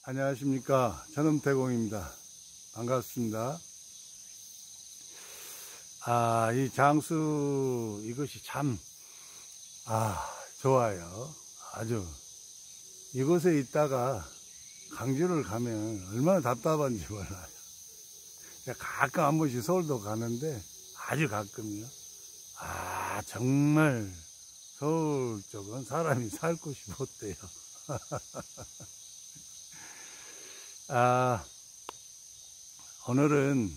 안녕하십니까. 전엄태공입니다. 반갑습니다. 이 장수 이것이 참 좋아요. 아주 이곳에 있다가 강주를 가면 얼마나 답답한지 몰라요. 가끔 한 번씩 서울도 가는데 아주 가끔요. 정말 서울 쪽은 사람이 살 곳이 못돼요. 오늘은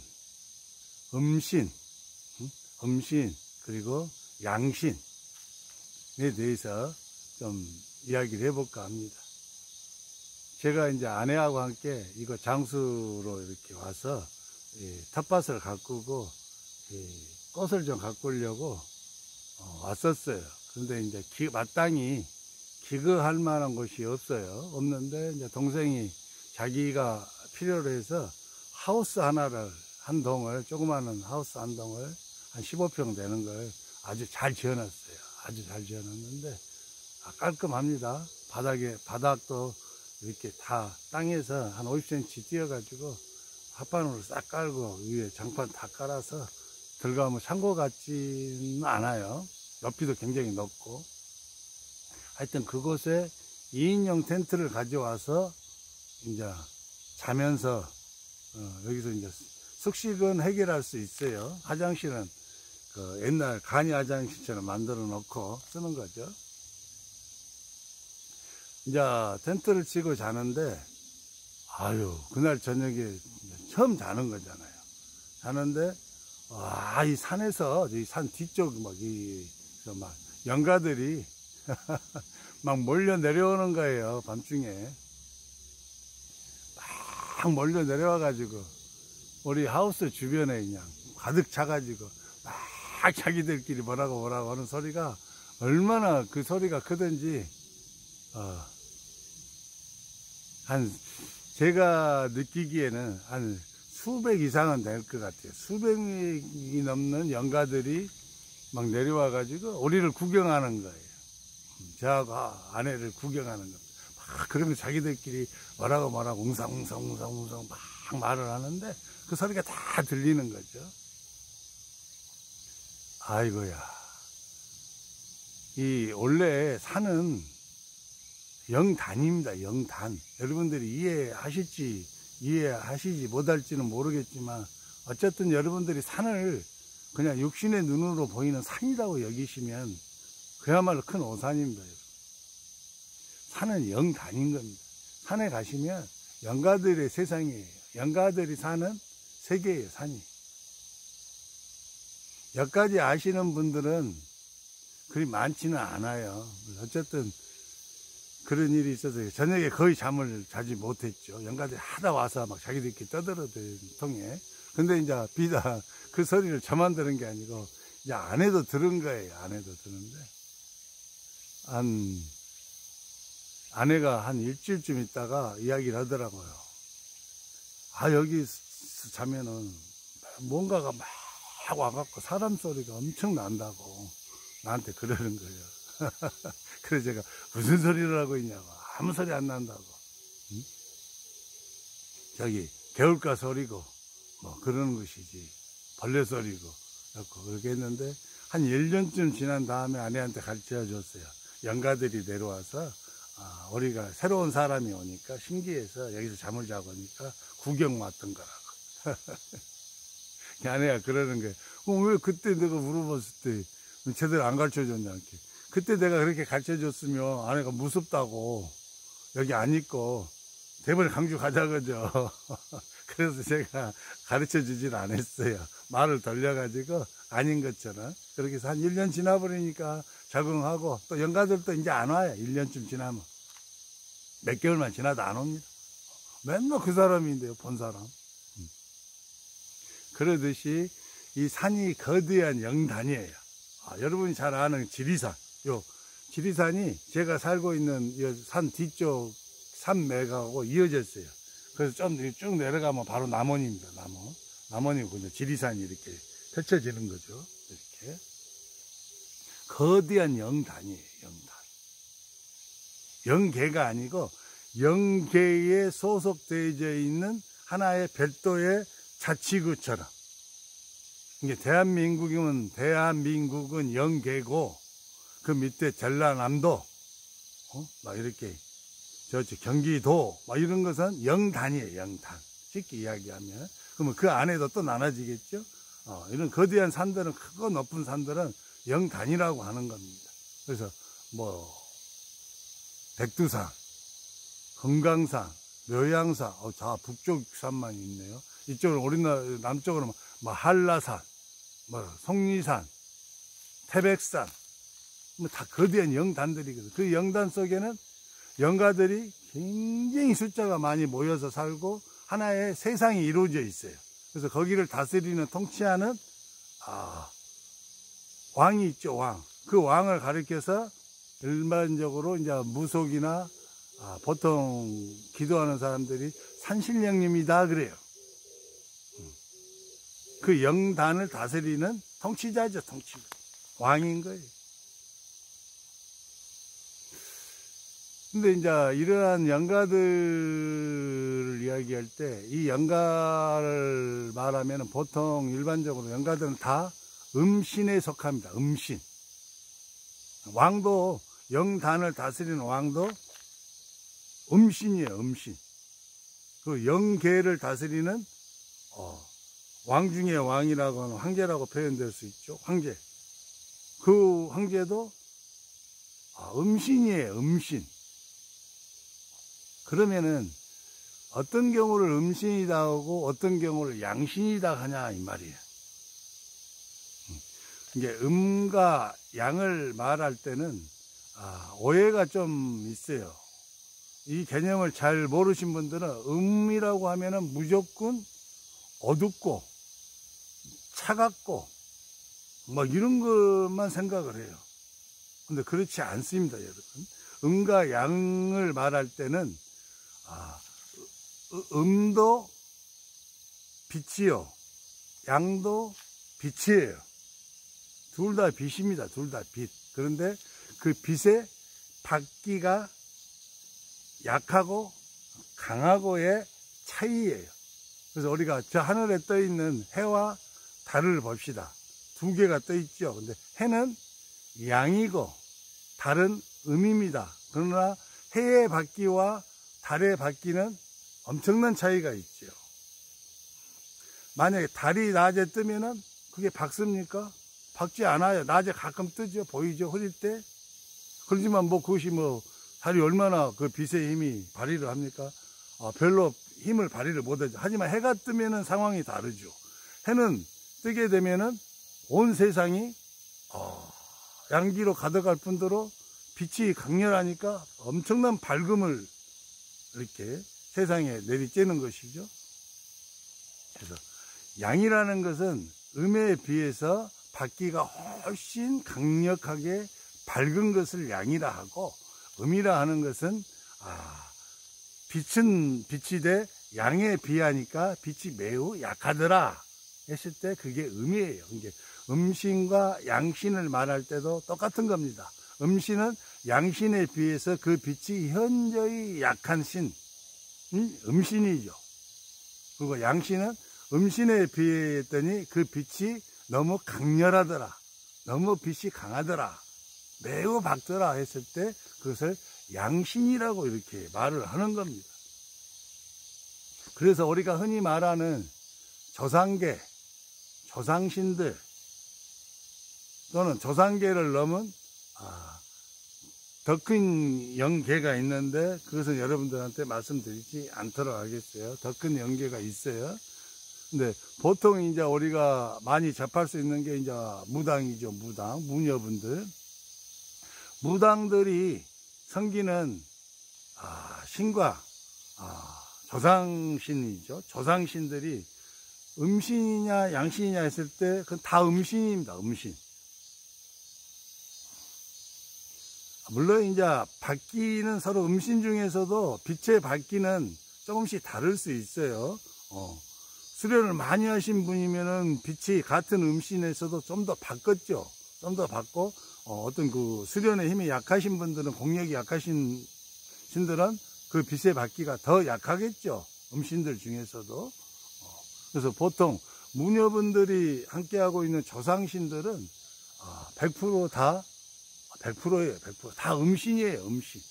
음신 그리고 양신에 대해서 좀 이야기를 해볼까 합니다. 제가 이제 아내하고 함께 이거 장수로 이렇게 와서 텃밭을 가꾸고 꽃을 좀 가꾸려고 왔었어요. 그런데 이제 마땅히 기거할 만한 곳이 없어요. 없는데 이제 동생이 자기가 필요로 해서 하우스 하나를, 한 동을, 조그마한 하우스 한 동을 한 15평 되는 걸 아주 잘 지어놨어요. 아주 잘 지어놨는데 깔끔합니다. 바닥도 이렇게 다 땅에서 한 50cm 띄어가지고 합판으로 싹 깔고 위에 장판 다 깔아서 들어가면 창고 같지는 않아요. 높이도 굉장히 높고. 하여튼 그곳에 2인용 텐트를 가져와서 이제 자면서 여기서 이제 숙식은 해결할 수 있어요. 화장실은 그 옛날 간이 화장실처럼 만들어 놓고 쓰는 거죠. 이제 텐트를 치고 자는데 그날 저녁에 처음 자는 거잖아요. 자는데 이 산에서 이 산 뒤쪽 막 영가들이 막 몰려 내려오는 거예요. 밤중에 막 몰려 내려와 가지고 우리 하우스 주변에 그냥 가득 차가지고 막 자기들끼리 뭐라고 하는 소리가 얼마나 그 소리가 크든지 제가 느끼기에는 한 수백 이상은 될 것 같아요. 수백이 넘는 영가들이 막 내려와 가지고 우리를 구경하는 거예요. 저하고 아내를 구경하는 겁니다. 막 그러면 자기들끼리 뭐라고 웅성웅성 막 말을 하는데 그 소리가 다 들리는 거죠. 아이고야. 원래 산은 영단입니다. 영단. 여러분들이 이해하시지 못할지는 모르겠지만 어쨌든 여러분들이 산을 그냥 육신의 눈으로 보이는 산이라고 여기시면 그야말로 큰 오산입니다. 산은 영단인 겁니다. 산에 가시면 영가들의 세상이에요. 영가들이 사는 세계예요. 산이. 여기까지 아시는 분들은 그리 많지는 않아요. 어쨌든 그런 일이 있어서 저녁에 거의 잠을 자지 못했죠. 영가들이 하다 와서 막 자기들끼리 떠들어대는 통에. 근데 이제 비다 그 소리를 저만 들은 게 아니고 이제 아내도 들은 거예요. 아내도 들은데 아내가 한 일주일쯤 있다가 이야기를 하더라고요. 여기 자면은 뭔가가 막 와갖고 사람 소리가 엄청 난다고 나한테 그러는 거예요. 그래서 제가 무슨 소리를 하고 있냐고. 아무 소리 안 난다고. 응? 저기 개울가 소리고 뭐 그러는 것이지 벌레 소리고 그렇게 했는데 한 1년쯤 지난 다음에 아내한테 가르쳐 줬어요. 영가들이 내려와서 우리가 새로운 사람이 오니까 신기해서 여기서 잠을 자고 오니까 구경 왔던 거라고. 아내가 그러는 거예요. 왜 그때 내가 물어봤을 때 제대로 안 가르쳐 줬냐 이렇게. 그때 내가 그렇게 가르쳐 줬으면 아내가 무섭다고 여기 안 있고 대번에 강주 가자 그죠. 그래서 제가 가르쳐 주질 않았어요. 말을 돌려가지고 아닌 것처럼. 그렇게 해서 한 1년 지나버리니까 적응하고 또 영가들도 이제 안 와요. 1년쯤 지나면. 몇 개월만 지나도 안 옵니다. 맨날 그 사람인데요. 본 사람. 그러듯이 이 산이 거대한 영단이에요. 여러분이 잘 아는 지리산. 지리산이 제가 살고 있는 산 뒤쪽 산맥하고 이어져 있어요. 그래서 좀 쭉 내려가면 바로 남원입니다. 남원이고 이제 지리산이 이렇게 펼쳐지는 거죠. 이렇게 거대한 영단이에요. 영단. 영계가 아니고 영계에 소속되어 있는 하나의 별도의 자치구처럼. 이게 대한민국은 영계고, 그 밑에 전라남도, 막 이렇게, 경기도, 막 이런 것은 영단이에요, 영단. 쉽게 이야기하면. 그러면 그 안에도 또 나눠지겠죠? 이런 거대한 산들은, 크고 높은 산들은 영단이라고 하는 겁니다. 그래서, 백두산, 금강산, 묘양산, 북쪽 산만 있네요. 이쪽으로, 우리나라, 남쪽으로, 한라산, 속리산, 태백산, 다 거대한 영단들이거든요. 그 영단 속에는 영가들이 굉장히 숫자가 많이 모여서 살고, 하나의 세상이 이루어져 있어요. 그래서 거기를 다스리는, 통치하는, 왕이 있죠, 왕. 그 왕을 가리켜서 일반적으로 이제 무속이나 보통 기도하는 사람들이 산신령님이다 그래요. 그 영단을 다스리는 통치자죠, 통치자. 왕인 거예요. 근데 이제 이러한 영가들을 이야기할 때, 이 영가를 말하면 보통 일반적으로 영가들은 다 음신에 속합니다. 음신. 왕도, 영단을 다스리는 왕도 음신이에요, 음신. 그 영계를 다스리는, 왕 중의 왕이라고 하는 황제라고 표현될 수 있죠. 황제. 그 황제도 음신이에요, 음신. 그러면은 어떤 경우를 음신이다 하고 어떤 경우를 양신이다 하냐 이 말이에요. 이게 음과 양을 말할 때는 오해가 좀 있어요. 이 개념을 잘 모르신 분들은 음이라고 하면은 무조건 어둡고 차갑고 이런 것만 생각을 해요. 근데 그렇지 않습니다, 여러분. 음과 양을 말할 때는 음도 빛이요, 양도 빛이에요. 둘 다 빛입니다. 둘 다 빛. 그런데 그 빛의 밝기가 약하고 강하고의 차이예요. 그래서 우리가 저 하늘에 떠 있는 해와 달을 봅시다. 두 개가 떠 있죠. 근데 해는 양이고 달은 음입니다. 그러나 해의 밝기와 달의 밝기는 엄청난 차이가 있죠. 만약에 달이 낮에 뜨면은 그게 밝습니까? 밝지 않아요. 낮에 가끔 뜨죠. 보이죠. 흐릴 때. 그렇지만 그것이 달이 얼마나 그 빛의 힘이 발휘를 합니까? 별로 힘을 발휘를 못하죠. 하지만 해가 뜨면은 상황이 다르죠. 해는 뜨게 되면은 온 세상이 양기로 가득할 뿐더러 빛이 강렬하니까 엄청난 밝음을 이렇게 세상에 내리쬐는 것이죠. 그래서 양이라는 것은 음에 비해서 밝기가 훨씬 강력하게 밝은 것을 양이라 하고, 음이라 하는 것은 빛은 빛이 돼 양에 비하니까 빛이 매우 약하더라 했을 때 그게 음이에요. 이게 음신과 양신을 말할 때도 똑같은 겁니다. 음신은 양신에 비해서 그 빛이 현저히 약한 신, 음신이죠. 그리고 양신은 음신에 비했더니 그 빛이 너무 강렬하더라, 너무 빛이 강하더라, 매우 밝더라 했을 때 그것을 양신이라고 이렇게 말을 하는 겁니다. 그래서 우리가 흔히 말하는 조상계, 조상신들 또는 조상계를 넘은 더 큰 영계가 있는데 그것은 여러분들한테 말씀드리지 않도록 하겠어요. 더 큰 영계가 있어요. 근데 보통 이제 우리가 많이 접할 수 있는 게 이제 무당이죠. 무당, 무녀분들. 무당들이 섬기는 신과 조상신이죠. 조상신들이 음신이냐 양신이냐 했을 때 그건 다 음신입니다. 음신. 물론 이제 밝기는 서로 음신 중에서도 빛의 밝기는 조금씩 다를 수 있어요. 수련을 많이 하신 분이면은 빛이 같은 음신에서도 좀 더 밝겠죠. 좀 더 밝고 어떤 그 수련의 힘이 약하신 분들은, 공력이 약하신 신들은 그 빛에 받기가 더 약하겠죠. 음신들 중에서도. 그래서 보통 무녀분들이 함께하고 있는 조상신들은 100% 100%예요. 100%. 다 음신이에요. 음신.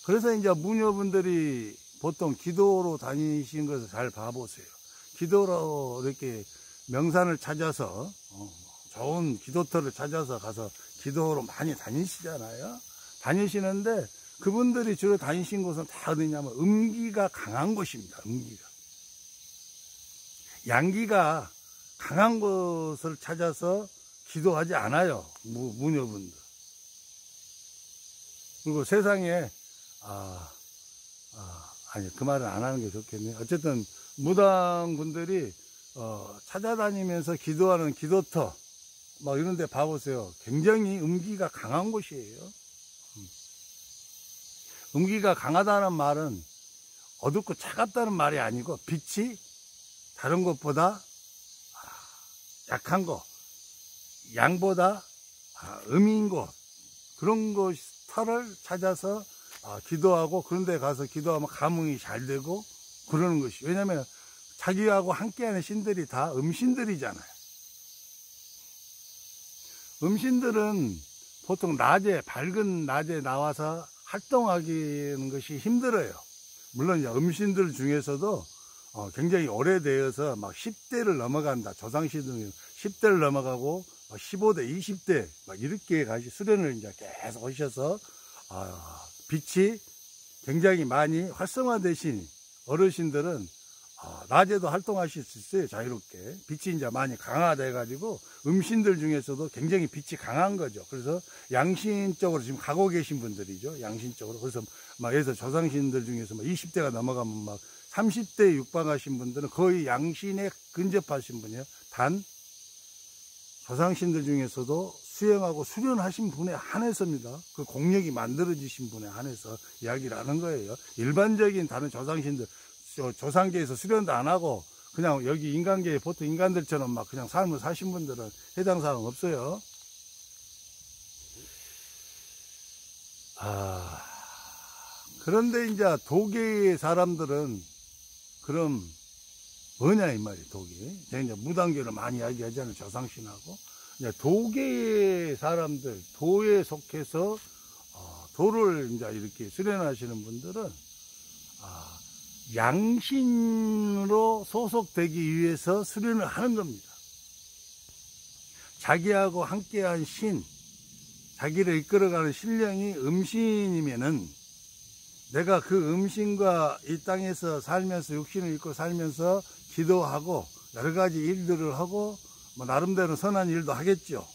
그래서 이제 무녀분들이 보통 기도로 다니신 것을 잘 봐보세요. 기도로 이렇게 명산을 찾아서 좋은 기도터를 찾아서 가서 기도로 많이 다니시잖아요. 다니시는데 그분들이 주로 다니신 곳은 다 어디냐면 음기가 강한 곳입니다. 음기가. 양기가 강한 곳을 찾아서 기도하지 않아요. 무녀분들. 그리고 세상에 아니 그 말은 안 하는 게 좋겠네요. 어쨌든 무당분들이 찾아다니면서 기도하는 기도터 막 이런 데 봐보세요. 굉장히 음기가 강한 곳이에요. 음기가 강하다는 말은 어둡고 차갑다는 말이 아니고 빛이 다른 것보다 약한 곳, 양보다 음인 곳, 그런 곳을 찾아서 기도하고 그런 데 가서 기도하면 감흥이 잘 되고 그러는 것이. 왜냐하면 자기하고 함께하는 신들이 다 음신들이잖아요. 음신들은 보통 낮에, 밝은 낮에 나와서 활동하기는 것이 힘들어요. 물론 이제 음신들 중에서도 굉장히 오래되어서 막 10대를 넘어간다. 조상신들은 10대를 넘어가고 15대, 20대 막 이렇게 수련을 이제 계속 하셔서 빛이 굉장히 많이 활성화되신 어르신들은 낮에도 활동하실 수 있어요. 자유롭게. 빛이 이제 많이 강화돼 가지고 음신들 중에서도 굉장히 빛이 강한 거죠. 그래서 양신 쪽으로 지금 가고 계신 분들이죠. 양신 쪽으로. 그래서 막 여기서 조상신들 중에서 막 20대가 넘어가면 막 30대 육박하신 분들은 거의 양신에 근접하신 분이에요. 단 조상신들 중에서도 수행하고 수련하신 분에 한해서입니다. 그 공력이 만들어지신 분에 한해서 이야기를 하는 거예요. 일반적인 다른 조상신들, 조상계에서 수련도 안 하고 그냥 여기 인간계에 보통 인간들처럼 막 그냥 삶을 사신 분들은 해당 사항 없어요. 그런데 이제 도계의 사람들은 그럼 뭐냐 이 말이에요. 도계. 제가 이제 무당계를 많이 이야기하잖아요. 조상신하고. 이제 도계의 사람들, 도에 속해서 도를 이제 이렇게 수련하시는 분들은 양신으로 소속되기 위해서 수련을 하는 겁니다. 자기하고 함께한 신, 자기를 이끌어가는 신령이 음신이면은 내가 그 음신과 이 땅에서 살면서 육신을 입고 살면서 기도하고 여러 가지 일들을 하고 뭐 나름대로 선한 일도 하겠죠.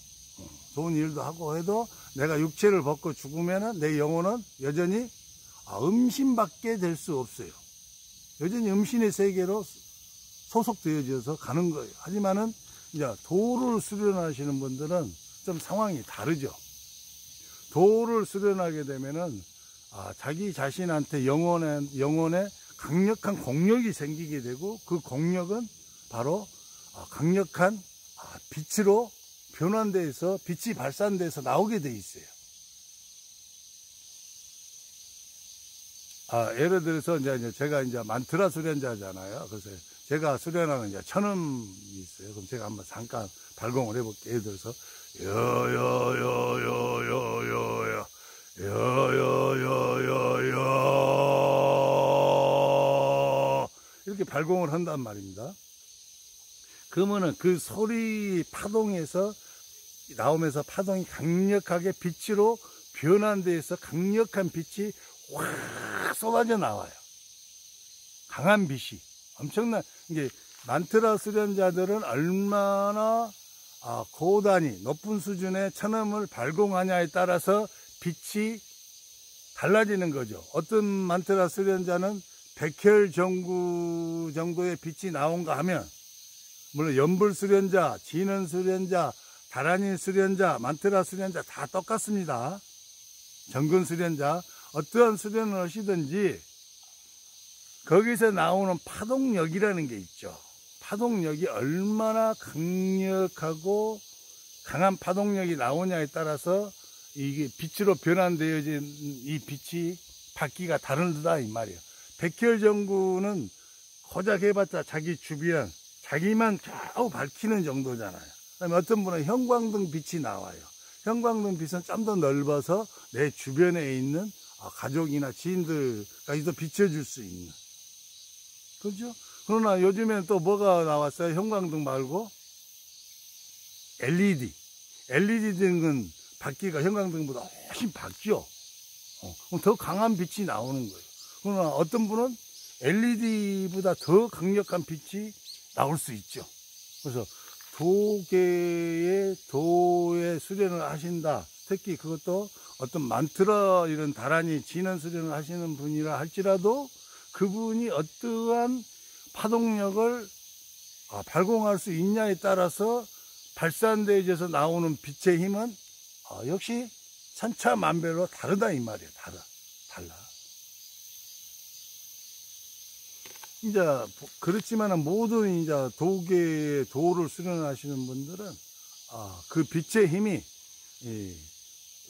좋은 일도 하고 해도 내가 육체를 벗고 죽으면은 내 영혼은 여전히 음신밖에 될 수 없어요. 여전히 음신의 세계로 소속되어져서 가는 거예요. 하지만은 이제 도를 수련하시는 분들은 좀 상황이 다르죠. 도를 수련하게 되면은 자기 자신한테 영혼에 강력한 공력이 생기게 되고 그 공력은 바로 강력한 빛으로 변환돼서 빛이 발산돼서 나오게 돼 있어요. 예를 들어서 이제 제가 이제 만트라 수련자잖아요. 그래서 제가 수련하는 이제 천음이 있어요. 그럼 제가 한번 잠깐 발공을 해볼게요. 예를 들어서 여여여여여여 여여여여여 이렇게 발공을 한단 말입니다. 그러면은 그 소리 파동에서 나오면서 파동이 강력하게 빛으로 변환돼서 강력한 빛이 확 쏟아져 나와요. 강한 빛이. 엄청난, 이게 만트라 수련자들은 얼마나 고단위, 높은 수준의 천음을 발공하냐에 따라서 빛이 달라지는 거죠. 어떤 만트라 수련자는 백혈 정도의 빛이 나온가 하면, 물론 연불 수련자, 진원 수련자, 다란인 수련자, 만트라 수련자 다 똑같습니다. 정근 수련자, 어떠한 수련을 하시든지 거기서 나오는 파동력이라는 게 있죠. 파동력이 얼마나 강력하고 강한 파동력이 나오냐에 따라서 이게 빛으로 변환되어진 이 빛이 받기가 다르다 이 말이에요. 백혈전구는 고작 해봤자 자기 주변, 자기만 겨우 밝히는 정도잖아요. 그다음에 어떤 분은 형광등 빛이 나와요. 형광등 빛은 좀 더 넓어서 내 주변에 있는 가족이나 지인들까지도 비춰줄 수 있는. 그렇죠? 그러나 요즘엔 또 뭐가 나왔어요? 형광등 말고 LED. LED 등은 밝기가 형광등보다 훨씬 밝죠. 그럼 더 강한 빛이 나오는 거예요. 그러나 어떤 분은 LED보다 더 강력한 빛이 나올 수 있죠. 그래서 도의 수련을 하신다. 특히 그것도 어떤 만트라 이런 다란이 진원 수련을 하시는 분이라 할지라도 그분이 어떠한 파동력을 발공할 수 있냐에 따라서 발산되어져서 나오는 빛의 힘은 역시 천차만별로 다르다 이 말이에요. 달라. 이제 그렇지만은 모든 이제 도계의 도를 수련하시는 분들은 그 빛의 힘이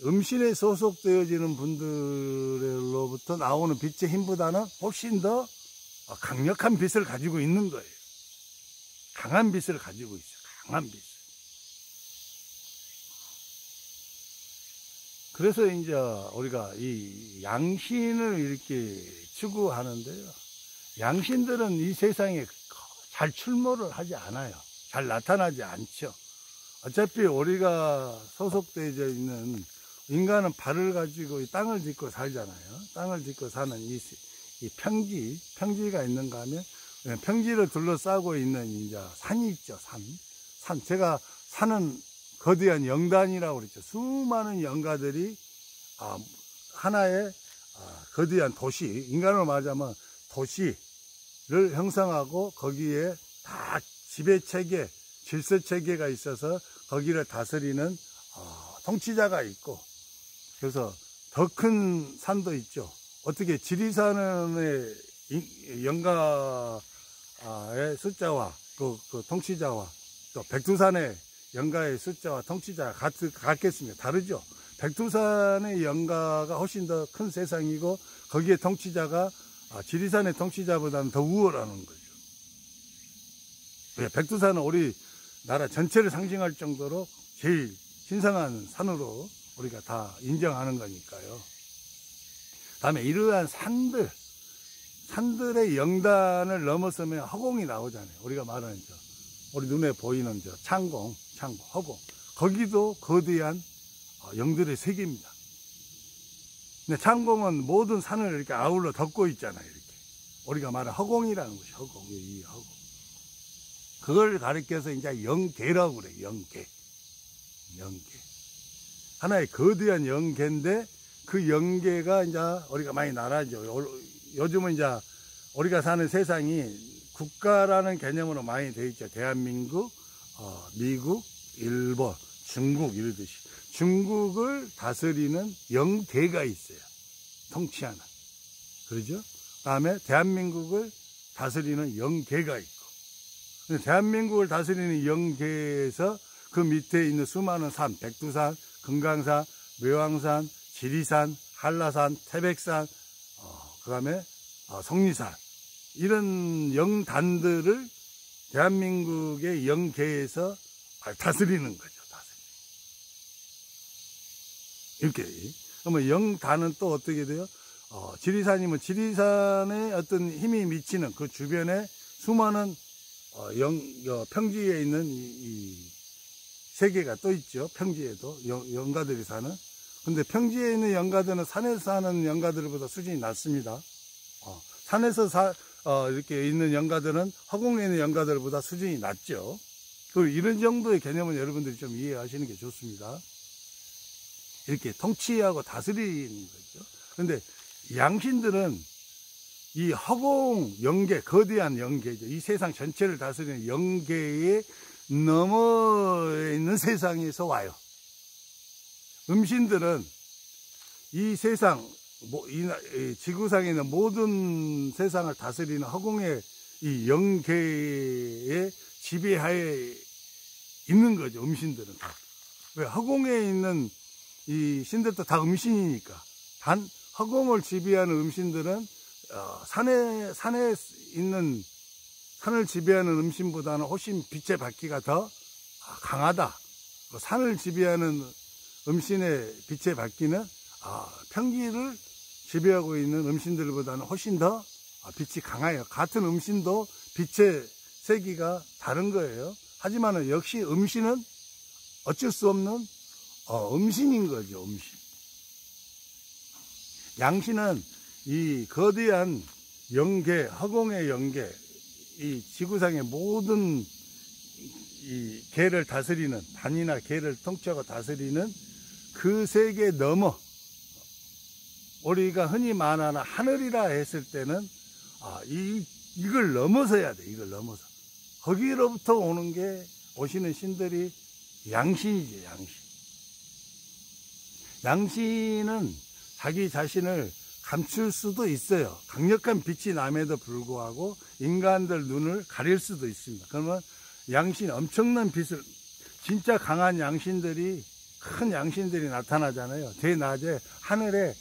음신에 소속되어지는 분들로부터 나오는 빛의 힘보다는 훨씬 더 강력한 빛을 가지고 있는 거예요. 강한 빛을 가지고 있어요. 강한 빛. 그래서 이제 우리가 이 양신을 이렇게 추구하는데요. 양신들은 이 세상에 잘 출몰을 하지 않아요. 잘 나타나지 않죠. 어차피 우리가 소속되어 있는 인간은 발을 가지고 땅을 딛고 살잖아요. 땅을 딛고 사는 이 평지가 있는가 하면 평지를 둘러싸고 있는 이제 산이 있죠. 산. 제가 산은 거대한 영단이라고 그랬죠. 수많은 영가들이 하나의 거대한 도시, 인간으로 말하자면 도시를 형성하고 거기에 다 지배체계, 질서체계가 있어서 거기를 다스리는 통치자가 있고, 그래서 더 큰 산도 있죠. 어떻게 지리산의 영가의 숫자와 그 통치자와 또 백두산의 영가의 숫자와 통치자가 같겠습니까? 다르죠. 백두산의 영가가 훨씬 더 큰 세상이고 거기에 통치자가 지리산의 통치자보다는 더 우월하는 거죠. 백두산은 우리나라 전체를 상징할 정도로 제일 신성한 산으로 우리가 다 인정하는 거니까요. 다음에 이러한 산들의 영단을 넘어서면 허공이 나오잖아요. 우리가 말하는 우리 눈에 보이는 창공, 허공. 거기도 거대한 영들의 세계입니다. 근데 창공은 모든 산을 이렇게 아울러 덮고 있잖아요. 이렇게. 우리가 말하는 허공이라는 것이 허공. 그걸 가리켜서 이제 영계라고 그래요. 영계. 하나의 거대한 영계인데 그 영계가 이제 우리가 많이 나라죠. 요즘은 이제 우리가 사는 세상이 국가라는 개념으로 많이 되어 있죠. 대한민국, 미국, 일본, 중국 이러듯이. 중국을 다스리는 영대가 있어요. 통치하는. 그러죠? 다음에 대한민국을 다스리는 영계가 있고. 근데 대한민국을 다스리는 영계에서 그 밑에 있는 수많은 산, 백두산, 금강산, 묘왕산, 지리산, 한라산, 태백산, 그 다음에 속리산. 이런 영단들을 대한민국의 영계에서 다스리는 거죠. 이렇게. 그러면 영단은 또 어떻게 돼요? 지리산이면 지리산에 어떤 힘이 미치는 그 주변에 수많은 평지에 있는 이 세계가 또 있죠. 평지에도 영가들이 사는. 근데 평지에 있는 영가들은 산에서 사는 영가들보다 수준이 낮습니다. 산에서 이렇게 있는 영가들은 허공에 있는 영가들보다 수준이 낮죠. 이런 정도의 개념은 여러분들이 좀 이해하시는 게 좋습니다. 이렇게 통치하고 다스리는 거죠. 그런데 양신들은 이 허공 영계, 거대한 영계죠. 이 세상 전체를 다스리는 영계에 넘어 있는 세상에서 와요. 음신들은 이 세상, 이 지구상에 있는 모든 세상을 다스리는 허공의 이 영계의 지배하에 있는 거죠. 음신들은 다. 왜? 허공에 있는 이 신들도 다 음신이니까. 단 허공을 지배하는 음신들은 산에 있는 산을 지배하는 음신보다는 훨씬 빛의 밝기가 더 강하다. 산을 지배하는 음신의 빛의 밝기는 평지를 지배하고 있는 음신들보다는 훨씬 더 빛이 강해요. 같은 음신도 빛의 세기가 다른 거예요. 하지만 역시 음신은 어쩔 수 없는 음신인 거죠. 음신. 양신은 이 거대한 영계, 허공의 영계, 이 지구상의 모든 이 계를 다스리는, 단이나 계를 통째로 다스리는 그 세계 넘어, 우리가 흔히 말하는 하늘이라 했을 때는 이걸 넘어서야 돼. 이걸 넘어서 거기로부터 오시는 신들이 양신이지. 양신은 자기 자신을 감출 수도 있어요. 강력한 빛이 남에도 불구하고 인간들 눈을 가릴 수도 있습니다. 그러면 양신, 엄청난 빛을, 진짜 강한 양신들이, 큰 양신들이 나타나잖아요. 대낮에 하늘에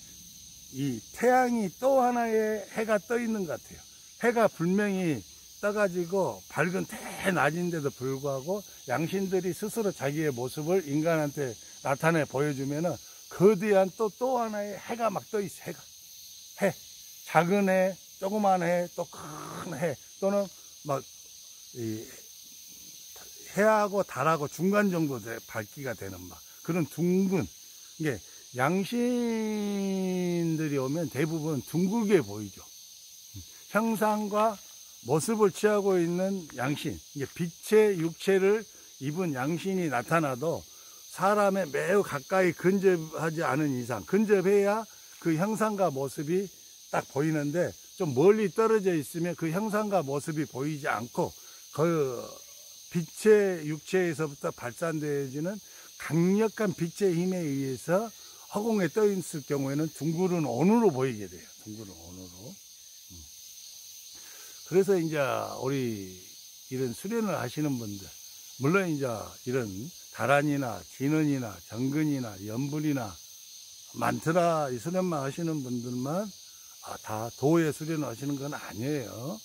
이 태양이 또 하나의 해가 떠 있는 것 같아요. 해가 분명히 떠가지고 밝은 대낮인데도 불구하고 양신들이 스스로 자기의 모습을 인간한테 나타내 보여주면은 거대한 또 하나의 해가 막 떠 있어. 해. 작은 해, 조그만 해, 또 큰 해, 또는 막 해하고 달하고 중간 정도 밝기가 되는 막 그런 둥근, 이게 양신들이 오면 대부분 둥글게 보이죠. 형상과 모습을 취하고 있는 양신, 이게 빛의 육체를 입은 양신이 나타나도 사람의 매우 가까이 근접하지 않은 이상, 근접해야 그 형상과 모습이 딱 보이는데, 좀 멀리 떨어져 있으면 그 형상과 모습이 보이지 않고 그 빛의 육체에서부터 발산되어지는 강력한 빛의 힘에 의해서 허공에 떠 있을 경우에는 둥그런 온으로 보이게 돼요. 둥그런 온으로. 그래서 이제 우리 이런 수련을 하시는 분들, 물론 이제 이런 다란이나 진원이나 정근이나 연불이나 만트라 이 수련만 하시는 분들만 다 도의 수련을 하시는 건 아니에요.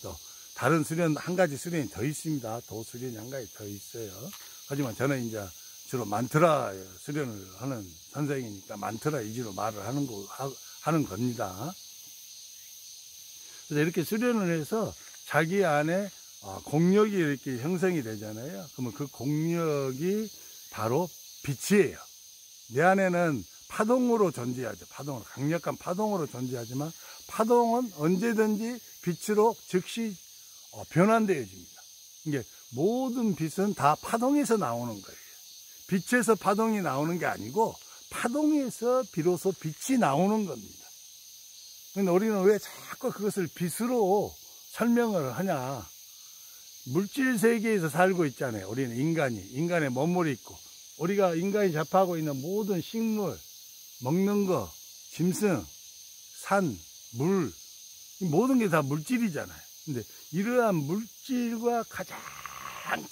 또 다른 수련, 한 가지 수련이 더 있습니다. 도 수련이 한 가지 더 있어요. 하지만 저는 이제 주로 만트라 수련을 하는 선생이니까 만트라 위주로 말을 하는 겁니다. 그래서 이렇게 수련을 해서 자기 안에 공력이 이렇게 형성이 되잖아요. 그러면 그 공력이 바로 빛이에요. 내 안에는 파동으로 존재하죠. 파동으로, 강력한 파동으로 존재하지만 파동은 언제든지 빛으로 즉시 변환되어집니다. 이게 모든 빛은 다 파동에서 나오는 거예요. 빛에서 파동이 나오는 게 아니고 파동에서 비로소 빛이 나오는 겁니다. 근데 우리는 왜 자꾸 그것을 빛으로 설명을 하냐? 물질 세계에서 살고 있잖아요. 우리는 인간의 몸물이 있고, 우리가 인간이 접하고 있는 모든 식물, 먹는 거, 짐승, 산, 물, 모든 게 다 물질이잖아요. 근데 이러한 물질과 가장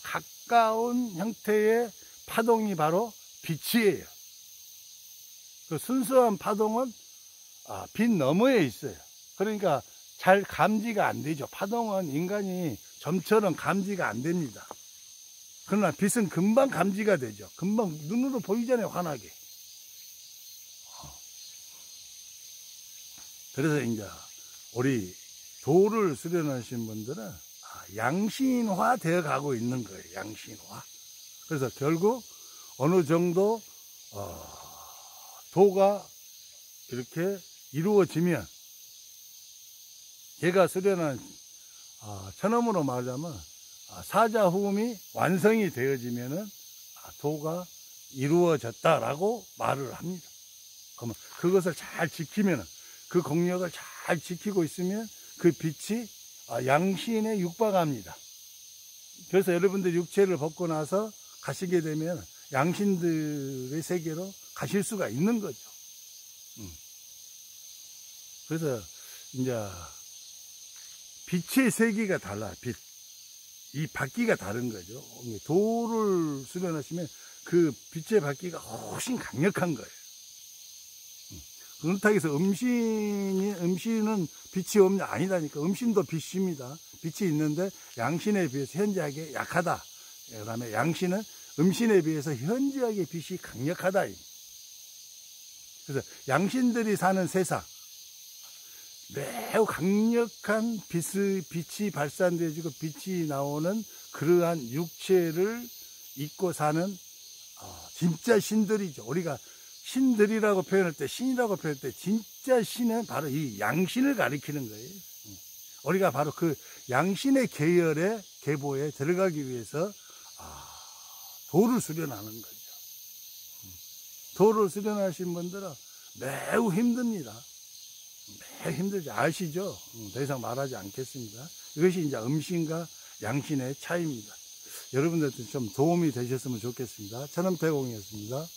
가까운 형태의 파동이 바로 빛이에요. 그 순수한 파동은 빛 너머에 있어요. 그러니까 잘 감지가 안 되죠. 파동은 인간이 점처럼 감지가 안 됩니다. 그러나 빛은 금방 감지가 되죠. 금방 눈으로 보이잖아요, 환하게. 그래서 이제 우리 도를 수련하신 분들은 양신화 되어 가고 있는 거예요. 양신화. 그래서 결국 어느 정도 도가 이렇게 이루어지면, 제가 수련한 천엄으로 말하자면 사자후음이 완성이 되어지면은 도가 이루어졌다라고 말을 합니다. 그러면 그것을 잘 지키면은, 그 공력을 잘 지키고 있으면 그 빛이 양신에 육박합니다. 그래서 여러분들 육체를 벗고 나서 가시게 되면 양신들의 세계로 가실 수가 있는 거죠. 그래서 이제 빛의 세계가 달라요. 이 밝기가 다른 거죠. 도를 수련하시면 그 빛의 밝기가 훨씬 강력한 거예요. 그렇다고 해서 음신은 빛이 없냐? 아니다니까. 음신도 빛입니다. 빛이 있는데 양신에 비해서 현저하게 약하다. 그 다음에 양신은 음신에 비해서 현저하게 빛이 강력하다. 그래서 양신들이 사는 세상, 매우 강력한 빛이 발산되어지고 빛이 나오는 그러한 육체를 입고 사는 진짜 신들이죠. 우리가 신들이라고 표현할 때, 신이라고 표현할 때 진짜 신은 바로 이 양신을 가리키는 거예요. 우리가 바로 그 양신의 계열의 계보에 들어가기 위해서 도를 수련하는 거죠. 도를 수련하신 분들은 매우 힘듭니다. 매우 힘들죠. 아시죠? 더 이상 말하지 않겠습니다. 이것이 이제 음신과 양신의 차이입니다. 여러분들한테 좀 도움이 되셨으면 좋겠습니다. 천음태공이었습니다.